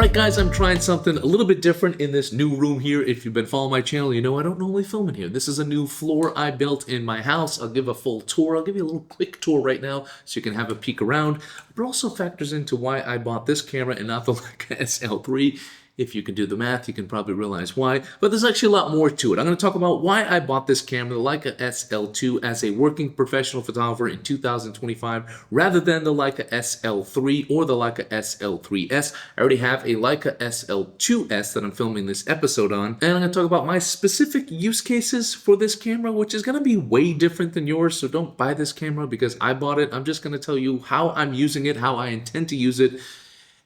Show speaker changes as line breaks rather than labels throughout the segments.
Alright guys, I'm trying something a little bit different in this new room here. If you've been following my channel, you know I don't normally film in here. This is a new floor I built in my house. I'll give a full tour. I'll give you a little quick tour right now so you can have a peek around. But it also factors into why I bought this camera and not the Leica SL3. If you can do the math, you can probably realize why. But there's actually a lot more to it. I'm going to talk about why I bought this camera, the Leica SL2, as a working professional photographer in 2025, rather than the Leica SL3 or the Leica SL3-S. I already have a Leica SL2-S that I'm filming this episode on. And I'm going to talk about my specific use cases for this camera, which is going to be way different than yours. So don't buy this camera because I bought it. I'm just going to tell you how I'm using it, how I intend to use it.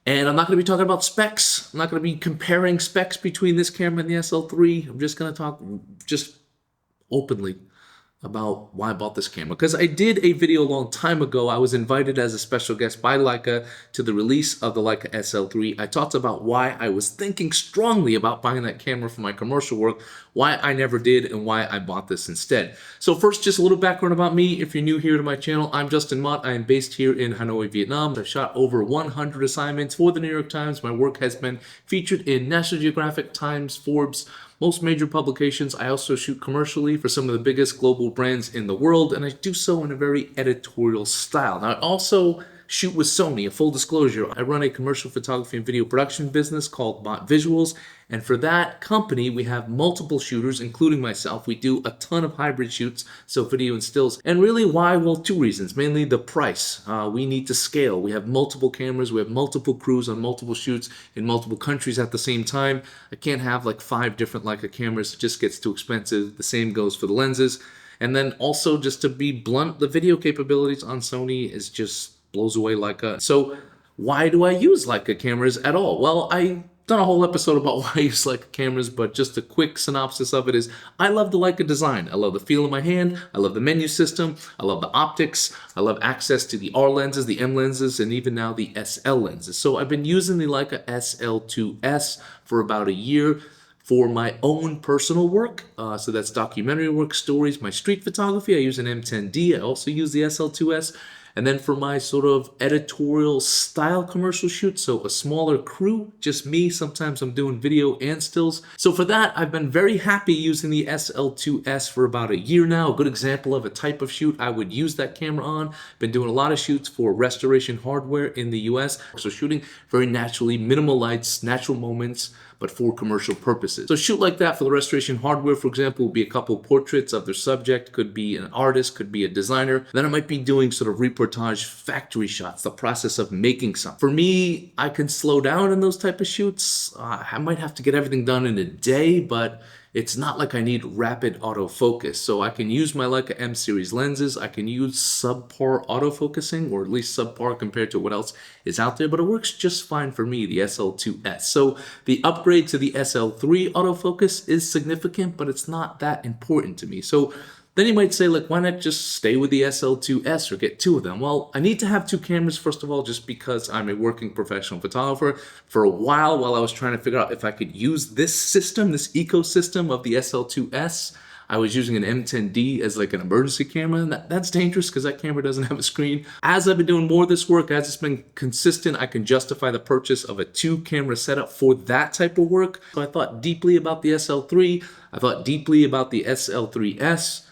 And I'm not going to be talking about specs. I'm not going to be comparing specs between this camera and the SL3. I'm just going to talk just openly about why I bought this camera. Because I did a video a long time ago. I was invited as a special guest by Leica to the release of the Leica SL3. I talked about why I was thinking strongly about buying that camera for my commercial work, why I never did, and why I bought this instead. So first, just a little background about me. If you're new here to my channel, I'm Justin Mott. I am based here in Hanoi, Vietnam. I've shot over 100 assignments for the New York Times. My work has been featured in National Geographic, Times, Forbes, most major publications. I also shoot commercially for some of the biggest global brands in the world, and I do so in a very editorial style. Now, I also shoot with Sony. A full disclosure, I run a commercial photography and video production business called Mott Visuals, and for that company, we have multiple shooters, including myself. We do a ton of hybrid shoots, so video and stills. And really, why? Well, two reasons. Mainly the price. We need to scale. We have multiple cameras. We have multiple crews on multiple shoots in multiple countries at the same time. I can't have like 5 different Leica cameras. It just gets too expensive. The same goes for the lenses. And then also, just to be blunt, the video capabilities on Sony is just blows away Leica. So why do I use Leica cameras at all? Well, I've done a whole episode about why I use Leica cameras, but just a quick synopsis of it is I love the Leica design. I love the feel of my hand. I love the menu system. I love the optics. I love access to the R lenses, the M lenses, and even now the SL lenses. So I've been using the Leica SL2-S for about a year for my own personal work. So that's documentary work, stories, my street photography. I use an M10D. I also use the SL2-S. And then for my sort of editorial style commercial shoot, so a smaller crew, just me, sometimes I'm doing video and stills. So for that, I've been very happy using the SL2-S for about a year now. A good example of a type of shoot I would use that camera on. Been doing a lot of shoots for restoration hardware in the US. So shooting very naturally, minimal lights, natural moments, but for commercial purposes. So shoot like that for the restoration hardware, for example, will be a couple portraits of their subject, could be an artist, could be a designer. Then I might be doing sort of reportage factory shots, the process of making something. For me, I can slow down in those type of shoots. I might have to get everything done in a day, but it's not like I need rapid autofocus. So I can use my Leica M series lenses. I can use subpar autofocusing, or at least subpar compared to what else is out there, but it works just fine for me, the SL2-S. So the upgrade to the SL3 autofocus is significant, but it's not that important to me. So then you might say, like, why not just stay with the SL2-S or get 2 of them? Well, I need to have 2 cameras, first of all, just because I'm a working professional photographer. For a while I was trying to figure out if I could use this system, this ecosystem of the SL2-S, I was using an M10D as like an emergency camera, and that's dangerous because that camera doesn't have a screen. As I've been doing more of this work, as it's been consistent, I can justify the purchase of a 2-camera setup for that type of work. So I thought deeply about the SL3, I thought deeply about the SL3-S,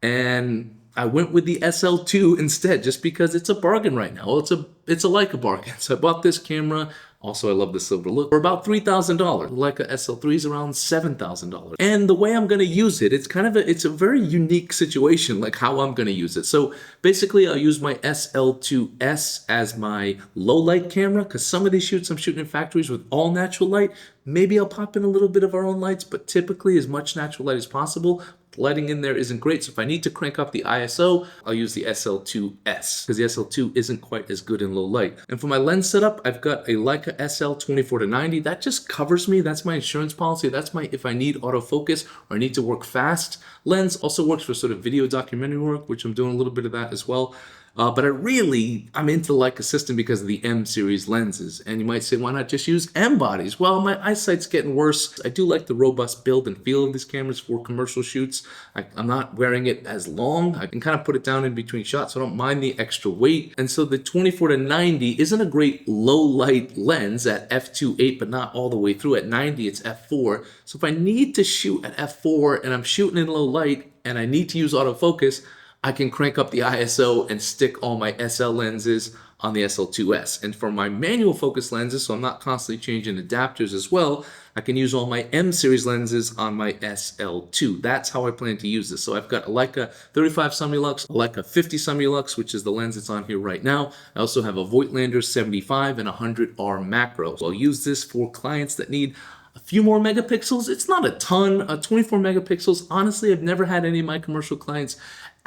and I went with the SL2 instead, just because it's a bargain right now. Well, it's a Leica bargain. So I bought this camera. Also, I love the silver look, for about $3,000. Leica SL3 is around $7,000. And the way I'm going to use it, it's a very unique situation, like how I'm going to use it. So basically, I'll use my SL2-S as my low light camera, because some of these shoots I'm shooting in factories with all natural light. Maybe I'll pop in a little bit of our own lights, but typically as much natural light as possible. Lighting in there isn't great, so if I need to crank up the ISO, I'll use the SL2-S, because the SL2 isn't quite as good in low light. And for my lens setup, I've got a Leica SL24-90. That just covers me. That's my insurance policy. That's my if I need autofocus or I need to work fast. Lens also works for sort of video documentary work, which I'm doing a little bit of that as well. But I'm into the Leica system because of the M series lenses. And you might say, why not just use M bodies? Well, my eyesight's getting worse. I do like the robust build and feel of these cameras for commercial shoots. I'm not wearing it as long. I can kind of put it down in between shots, so I don't mind the extra weight. And so the 24-90 isn't a great low light lens at f2.8, but not all the way through. At 90, it's f4. So if I need to shoot at f4 and I'm shooting in low light and I need to use autofocus, I can crank up the ISO and stick all my SL lenses on the SL2-S. And for my manual focus lenses, so I'm not constantly changing adapters as well, I can use all my M series lenses on my SL2. That's how I plan to use this. So I've got a Leica 35 Summilux, a Leica 50 Summilux, which is the lens that's on here right now. I also have a Voigtlander 75 and 100R macro. So I'll use this for clients that need a few more megapixels. It's not a ton, 24 megapixels. Honestly, I've never had any of my commercial clients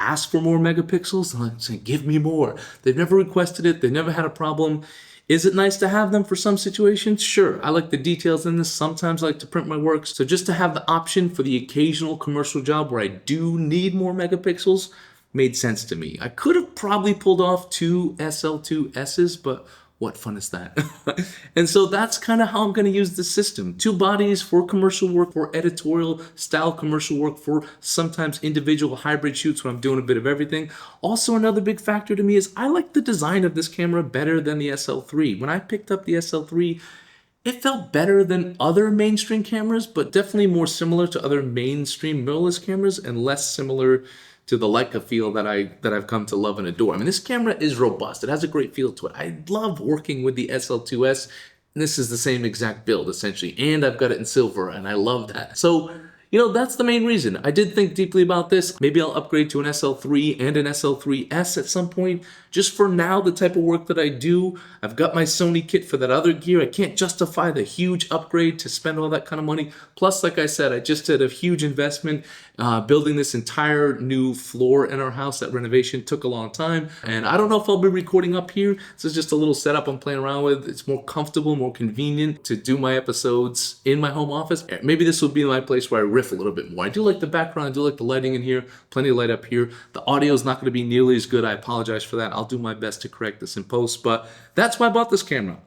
ask for more megapixels. I'm saying, give me more. They've never requested it. They've never had a problem. Is it nice to have them for some situations? Sure. I like the details in this. Sometimes I like to print my work. So just to have the option for the occasional commercial job where I do need more megapixels made sense to me. I could have probably pulled off 2 SL2Ss, but what fun is that? And so that's kind of how I'm going to use the system. 2 bodies for commercial work, for editorial style commercial work, for sometimes individual hybrid shoots when I'm doing a bit of everything. Also, another big factor to me is I like the design of this camera better than the SL3. When I picked up the SL3, it felt better than other mainstream cameras, but definitely more similar to other mainstream mirrorless cameras and less similar to the Leica feel that I've come to love and adore. I mean, this camera is robust. It has a great feel to it. I love working with the SL2-S. And this is the same exact build, essentially. And I've got it in silver, and I love that. So, that's the main reason. I did think deeply about this. Maybe I'll upgrade to an SL3 and an SL3S at some point. Just for now, the type of work that I do, I've got my Sony kit for that other gear. I can't justify the huge upgrade to spend all that kind of money. Plus, like I said, I just did a huge investment building this entire new floor in our house. That renovation took a long time. And I don't know if I'll be recording up here. This is just a little setup I'm playing around with. It's more comfortable, more convenient to do my episodes in my home office. Maybe this will be my place where I riff a little bit more. I do like the background. I do like the lighting in here. Plenty of light up here. The audio is not going to be nearly as good. I apologize for that. I'll do my best to correct this in post, but that's why I bought this camera.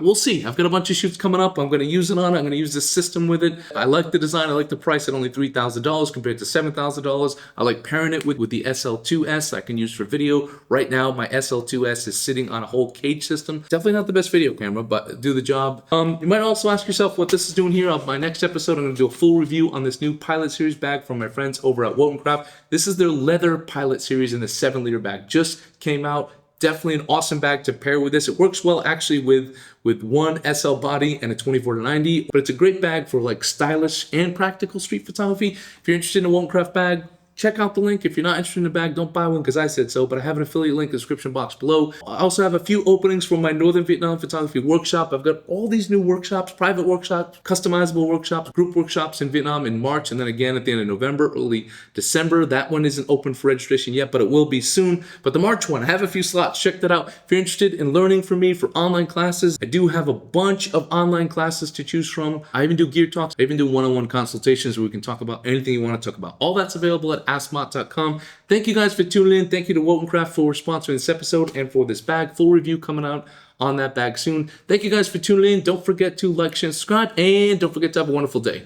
We'll see. I've got a bunch of shoots coming up. I'm going to use it on it. I'm going to use this system with it. I like the design. I like the price at only $3,000 compared to $7,000. I like pairing it with the SL2-S I can use for video. Right now, my SL2-S is sitting on a whole cage system. Definitely not the best video camera, but do the job. You might also ask yourself what this is doing here. On my next episode, I'm going to do a full review on this new Pilot Series bag from my friends over at Wotancraft. This is their leather Pilot Series in the 7-liter bag. Just came out. Definitely an awesome bag to pair with this. It works well actually with one SL body and a 24-90, but it's a great bag for like stylish and practical street photography. If you're interested in a Wotancraft bag, check out the link. If you're not interested in the bag, don't buy one because I said so, but I have an affiliate link in the description box below. I also have a few openings for my Northern Vietnam photography workshop. I've got all these new workshops, private workshops, customizable workshops, group workshops in Vietnam in March, and then again at the end of November, early December. That one isn't open for registration yet, but it will be soon. But the March one, I have a few slots. Check that out. If you're interested in learning from me for online classes, I do have a bunch of online classes to choose from. I even do gear talks. I even do one-on-one consultations where we can talk about anything you want to talk about. All that's available at askmott.com. Thank you guys for tuning in. Thank you to Wotancraft for sponsoring this episode and for this bag. Full review coming out on that bag soon. Thank you guys for tuning in. Don't forget to like, share, and subscribe, and don't forget to have a wonderful day.